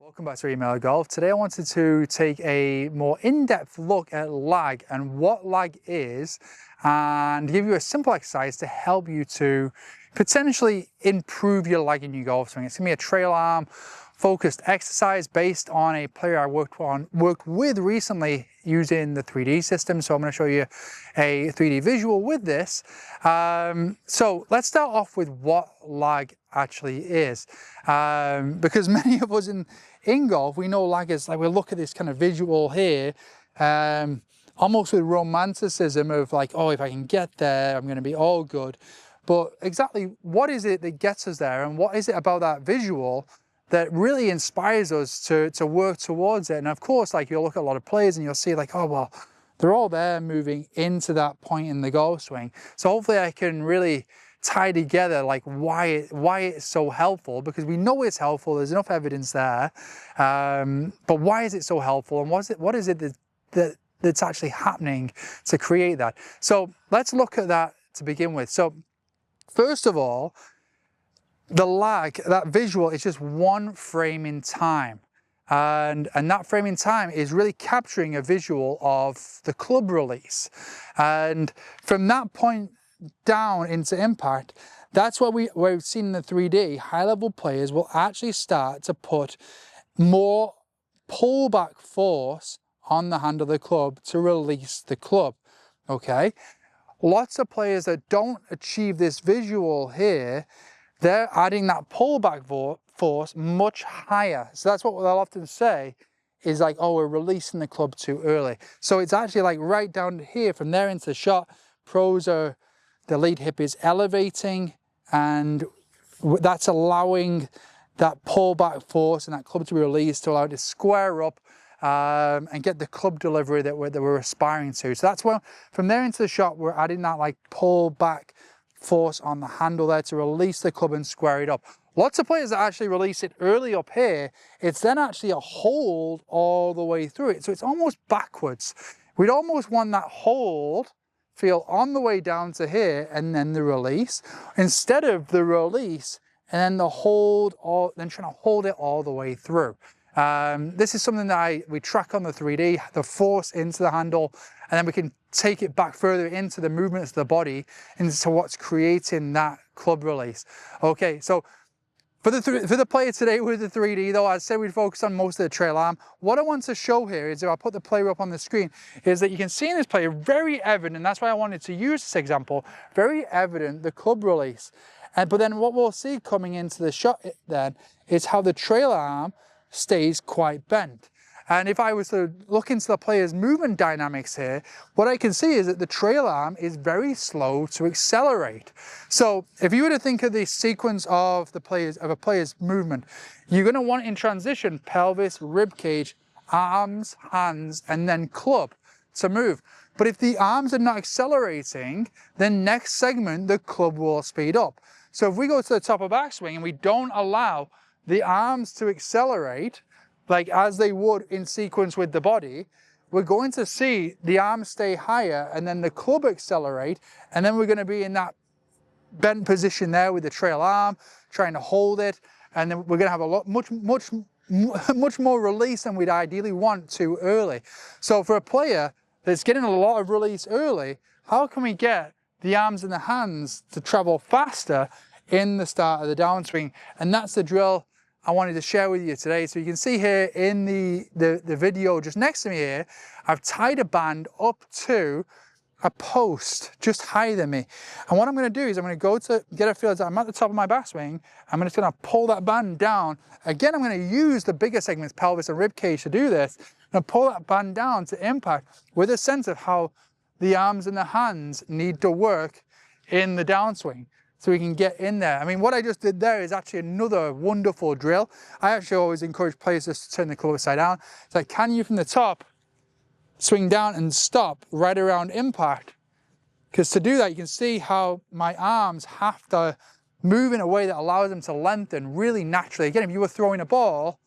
Welcome back to Mellor Golf. Today I wanted to take a more in-depth look at lag and what lag is, and give you a simple exercise to help you to potentially improve your lag in your golf swing. It's going to be a trail arm focused exercise based on a player I worked with recently using the 3D system. So I'm going to show you a 3D visual with this. So let's start off with what lag actually is, because many of us in golf, we know lag is like, we look at this kind of visual here, almost with romanticism of like, oh, if I can get there, I'm going to be all good. But exactly what is it that gets us there, and what is it about that visual that really inspires us to work towards it? And of course, like, you'll look at a lot of players and you'll see like, oh, well, they're all there moving into that point in the golf swing. So hopefully I can really tie together like why it's so helpful, because we know it's helpful, there's enough evidence there, but why is it so helpful, and what is it that's actually happening to create that? So let's look at that to begin with. So first of all, the lag, that visual, is just one frame in time. And that frame in time is really capturing a visual of the club release. And from that point down into impact, that's what we've seen in the 3D. High-level players will actually start to put more pullback force on the hand of the club to release the club, okay? Lots of players that don't achieve this visual here, they're adding that pullback force much higher. So that's what they'll often say is like, oh, we're releasing the club too early. So it's actually like right down here, from there into the shot, the lead hip is elevating, and that's allowing that pullback force and that club to be released to allow it to square up and get the club delivery that we're aspiring to. So that's where, from there into the shot, we're adding that like pullback force on the handle there to release the club and square it up. Lots of players that actually release it early up here, it's then actually a hold all the way through it. So it's almost backwards. We'd almost want that hold feel on the way down to here and then the release, instead of the release and then the hold, then trying to hold it all the way through. This is something that we track on the 3D, the force into the handle, and then we can take it back further into the movements of the body, into what's creating that club release. Okay, so for the player today with the 3D though, I said we'd focus on most of the trail arm. What I want to show here is, if I put the player up on the screen, is that you can see in this player, very evident, and that's why I wanted to use this example, very evident the club release. But then what we'll see coming into the shot then is how the trail arm stays quite bent. And if I was to look into the player's movement dynamics here, what I can see is that the trail arm is very slow to accelerate. So if you were to think of the sequence of a player's movement, you're going to want in transition pelvis, rib cage, arms, hands, and then club to move. But if the arms are not accelerating, then next segment, the club will speed up. So if we go to the top of backswing and we don't allow the arms to accelerate, like as they would in sequence with the body, we're going to see the arms stay higher and then the club accelerate, and then we're going to be in that bent position there with the trail arm, trying to hold it, and then we're going to have much more release than we'd ideally want too early. So for a player that's getting a lot of release early, how can we get the arms and the hands to travel faster in the start of the downswing? And that's the drill I wanted to share with you today. So you can see here in the video just next to me here, I've tied a band up to a post just higher than me. And what I'm going to do is I'm going to go to get a feel that I'm at the top of my backswing. I'm just going to pull that band down. Again, I'm going to use the bigger segments, pelvis and rib cage, to do this. I'm going to pull that band down to impact with a sense of how the arms and the hands need to work in the downswing, so we can get in there. I mean, what I just did there is actually another wonderful drill. I actually always encourage players just to turn the club upside down. It's like, can you from the top swing down and stop right around impact? Because to do that, you can see how my arms have to move in a way that allows them to lengthen really naturally. Again, if you were throwing a ball,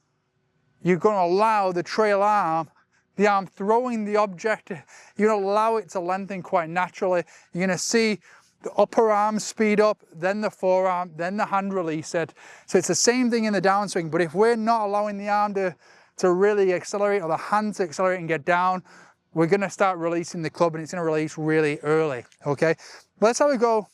you're going to allow the trail arm, the arm throwing the object, you're going to allow it to lengthen quite naturally. You're going to see the upper arm speed up, then the forearm, then the hand release it. So it's the same thing in the downswing, but if we're not allowing the arm to really accelerate, or the hand to accelerate and get down, we're gonna start releasing the club and it's gonna release really early, okay? Let's have a go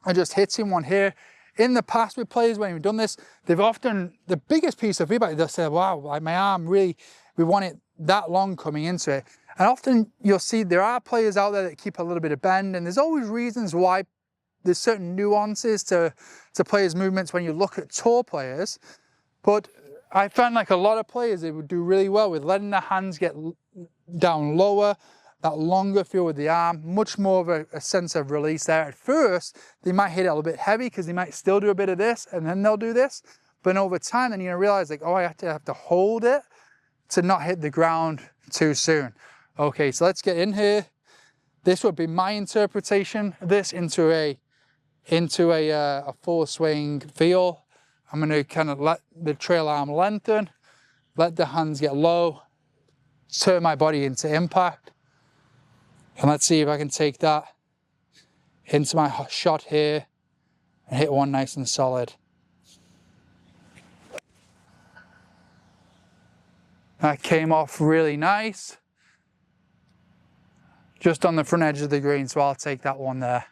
and just hitting one here. In the past with players, when we've done this, they've often, the biggest piece of feedback, they'll say, wow, like my arm really, we want it that long coming into it. And often you'll see there are players out there that keep a little bit of bend, and there's always reasons why. There's certain nuances to players' movements when you look at tour players. But I found like a lot of players, they would do really well with letting their hands get down lower, that longer feel with the arm, much more of a sense of release there. At first, they might hit it a little bit heavy because they might still do a bit of this and then they'll do this. But over time, then you're gonna realize like, oh, I have to hold it to not hit the ground too soon. Okay, so let's get in here. This would be my interpretation of this into a full swing feel. I'm gonna kind of let the trail arm lengthen, let the hands get low, turn my body into impact. And let's see if I can take that into my shot here and hit one nice and solid. That came off really nice. Just on the front edge of the green, so I'll take that one there.